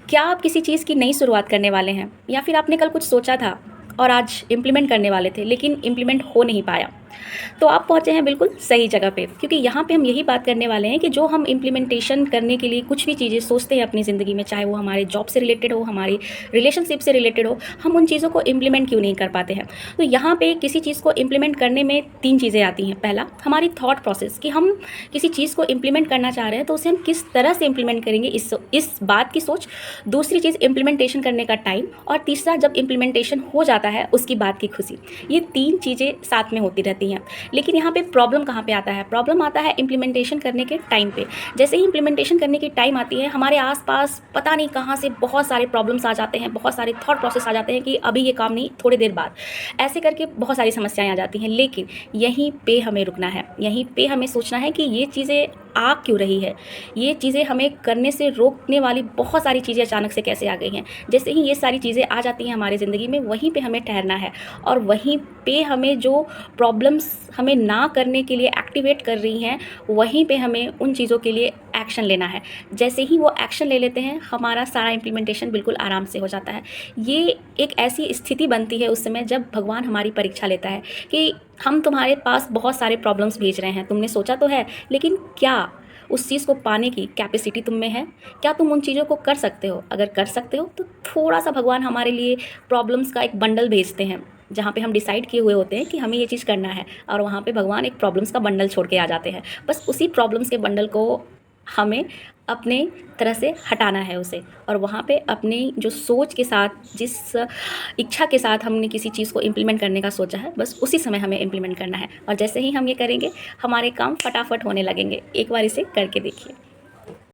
क्या आप किसी चीज़ की नई शुरुआत करने वाले हैं, या फिर आपने कल कुछ सोचा था और आज इम्प्लीमेंट करने वाले थे लेकिन इम्प्लीमेंट हो नहीं पाया? तो आप पहुँचे हैं बिल्कुल सही जगह पे, क्योंकि यहाँ पे हम यही बात करने वाले हैं कि जो हम इम्प्लीमेंटेशन करने के लिए कुछ भी चीज़ें सोचते हैं अपनी ज़िंदगी में, चाहे वो हमारे जॉब से रिलेटेड हो, हमारी रिलेशनशिप से रिलेटेड हो, हम उन चीज़ों को इम्प्लीमेंट क्यों नहीं कर पाते हैं। तो यहाँ पे किसी चीज़ को इम्प्लीमेंट करने में 3 चीज़ें आती हैं। पहला, हमारी थॉट प्रोसेस, कि हम किसी चीज़ को इम्प्लीमेंट करना चाह रहे हैं तो उसे हम किस तरह से इम्प्लीमेंट करेंगे, इस बात की सोच। दूसरी चीज़, इम्प्लीमेंटेशन करने का टाइम। और तीसरा, जब इम्प्लीमेंटेशन हो जाता है उसकी बात की खुशी। ये 3 चीज़ें साथ में होती रहती हैं। लेकिन यहाँ पे प्रॉब्लम कहाँ पे आता है? प्रॉब्लम आता है इम्प्लीमेंटेशन करने के टाइम पे। जैसे ही इम्प्लीमेंटेशन करने की टाइम आती है, हमारे आसपास पता नहीं कहाँ से बहुत सारे प्रॉब्लम्स आ जाते हैं, बहुत सारे थॉट प्रोसेस आ जाते हैं कि अभी ये काम नहीं, थोड़ी देर बाद। ऐसे करके बहुत सारी समस्याएं आ जाती हैं। लेकिन यहीं पे हमें रुकना है, यहीं पे हमें सोचना है कि ये चीज़ें आ क्यों रही है, ये चीज़ें हमें करने से रोकने वाली बहुत सारी चीज़ें अचानक से कैसे आ गई हैं। जैसे ही ये सारी चीज़ें आ जाती हैं हमारी ज़िंदगी में, वहीं पे हमें ठहरना है और वहीं पे हमें जो प्रॉब्लम्स हमें ना करने के लिए एक्टिवेट कर रही हैं, वहीं पे हमें उन चीज़ों के लिए एक्शन लेना है। जैसे ही वो एक्शन ले लेते हैं, हमारा सारा इम्प्लीमेंटेशन बिल्कुल आराम से हो जाता है। ये एक ऐसी स्थिति बनती है उस समय जब भगवान हमारी परीक्षा लेता है कि हम तुम्हारे पास बहुत सारे प्रॉब्लम्स भेज रहे हैं, तुमने सोचा तो है, लेकिन क्या उस चीज़ को पाने की कैपेसिटी तुम में है? क्या तुम उन चीज़ों को कर सकते हो? अगर कर सकते हो तो थोड़ा सा भगवान हमारे लिए प्रॉब्लम्स का एक बंडल भेजते हैं, जहाँ पे हम डिसाइड किए हुए होते हैं कि हमें ये चीज़ करना है, और वहाँ पे भगवान एक प्रॉब्लम्स का बंडल छोड़ के आ जाते हैं। बस उसी प्रॉब्लम्स के बंडल को हमें अपने तरह से हटाना है उसे, और वहाँ पे अपनी जो सोच के साथ, जिस इच्छा के साथ हमने किसी चीज़ को इम्प्लीमेंट करने का सोचा है, बस उसी समय हमें इम्प्लीमेंट करना है। और जैसे ही हम ये करेंगे, हमारे काम फटाफट होने लगेंगे। एक बार इसे करके देखिए।